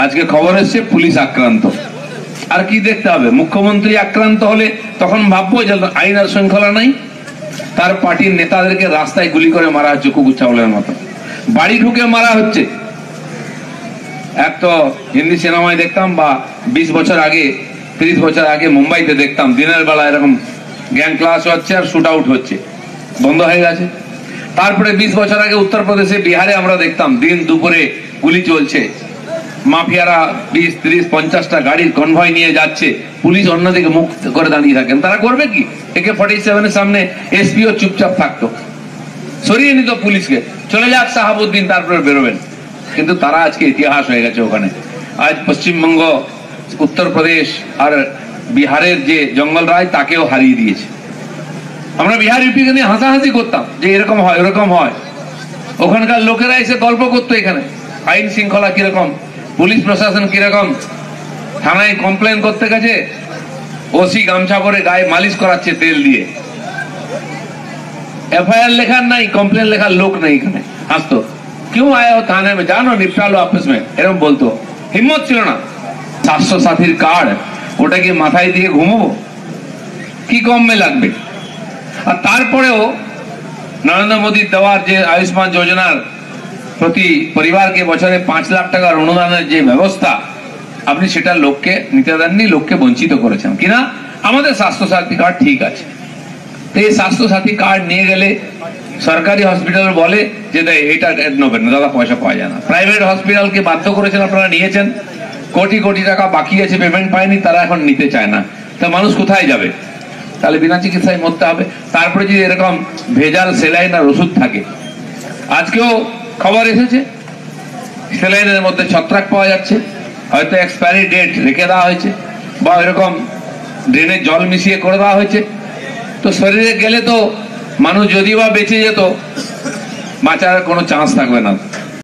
আজকে খবর এসছে পুলিশ আক্রান্ত। আর কি দেখতে হবে? মুখ্যমন্ত্রী আক্রান্ত হলে তখন ভাববো যে আইন আর শৃঙ্খলা নাই। তার পার্টির নেতাদেরকে রাস্তায় গুলি করে মারা হচ্ছে কুকুর ছাগলের মতো, বাড়ি ঢুকে মারা হচ্ছে। এক তো হিন্দি সিনেমায় দেখতাম, বা 20 বছর আগে 30 বছর আগে মুম্বাইতে দেখতাম, দিনের বেলা এরকম গ্যাং ক্লাস হচ্ছে আর শুট আউট হচ্ছে, বন্ধ হয়ে গেছে। তারপরে 20 বছর আগে উত্তরপ্রদেশে, বিহারে আমরা দেখতাম দিন দুপুরে গুলি চলছে, মাফিয়ারা 20, 30, 50টা গাড়ির কনভয় নিয়ে যাচ্ছে, পুলিশ অন্যদিকে মুখ করে দাঁড়িয়ে থাকেন। তারা করবে কি? AK-47 এর সামনে এসপিও চুপচাপ থাকতো, সরিয়ে নিত পুলিশকে, চলে যাক সাহাবুদ্দিন, তারপরে বেরোবেন। কিন্তু তারা আজকে ইতিহাস হয়ে গেছে ওখানে। আজ পশ্চিমবঙ্গ, উত্তরপ্রদেশ আর বিহারের যে জঙ্গল রায় তাকেও হারিয়ে দিয়েছে। আমরা বিহার ইউপিকে নিয়ে হাসাহাসি করতাম যে এরকম হয় এরকম হয়, ওখানকার লোকেরা এসে গল্প করতো এখানে আইন শৃঙ্খলা কিরকম, পুলিশ প্রশাসন কিরকম। থানায় কমপ্লেন করতে গেছে, ওসি গামছা পরে গায়ে মালিশ করাচ্ছে তেল দিয়ে, FIR লেখার নাই, কমপ্লেন লেখার লোক নেই এখানে। হাসতো, क्यों आए हो थाने में, जानो निपटा लो आपस में, এরকম বলতো। হিম্মত ছিল না। স্বাস্থ্য সাথীর কার্ড, ওটা কি মাথায় দিয়ে ঘুমবো? কি কমে লাগবে? আর তারপরেও নরেন্দ্র মোদীর দেওয়ার যে আয়ুষ্মান যোজনার প্রতি পরিবারকে বছরে 5 লাখ টাকার অনুদানের যে ব্যবস্থা, আপনি সেটা লোককে নিতে দেননি, লোককে বঞ্চিত করেছেন কিনা। আমাদের স্বাস্থ্য সাথী কার্ড ঠিক আছে, তো এই স্বাস্থ্য সাথী কার্ড নিয়ে গেলে সরকারি হসপিটাল বলে যে এটা নেবেন না দাদা, পয়সা পাওয়া যায় না। প্রাইভেট হসপিটালকে বাধ্য করেছেন, আপনারা নিয়েছেন, কোটি কোটি টাকা বাকি আছে, পেমেন্ট পায়নি, তারা এখন নিতে চায় না। তা মানুষ কোথায় যাবে? তাহলে বিনা চিকিৎসায় মরতে হবে। তারপরে যদি এরকম ভেজাল সেলাইন আর ওষুধ থাকে, আজকেও খবর এসেছে সেলাইনের মধ্যে ছত্রাক পাওয়া যাচ্ছে, হয়তো এক্সপায়ারি ডেট রেখে দেওয়া হয়েছে, বা এরকম ড্রেনে জল মিশিয়ে করে দেওয়া হয়েছে। তো শরীরে গেলে তো মানুষ যদি বা বেঁচে যেত, বাঁচার কোনো চান্স থাকবে না।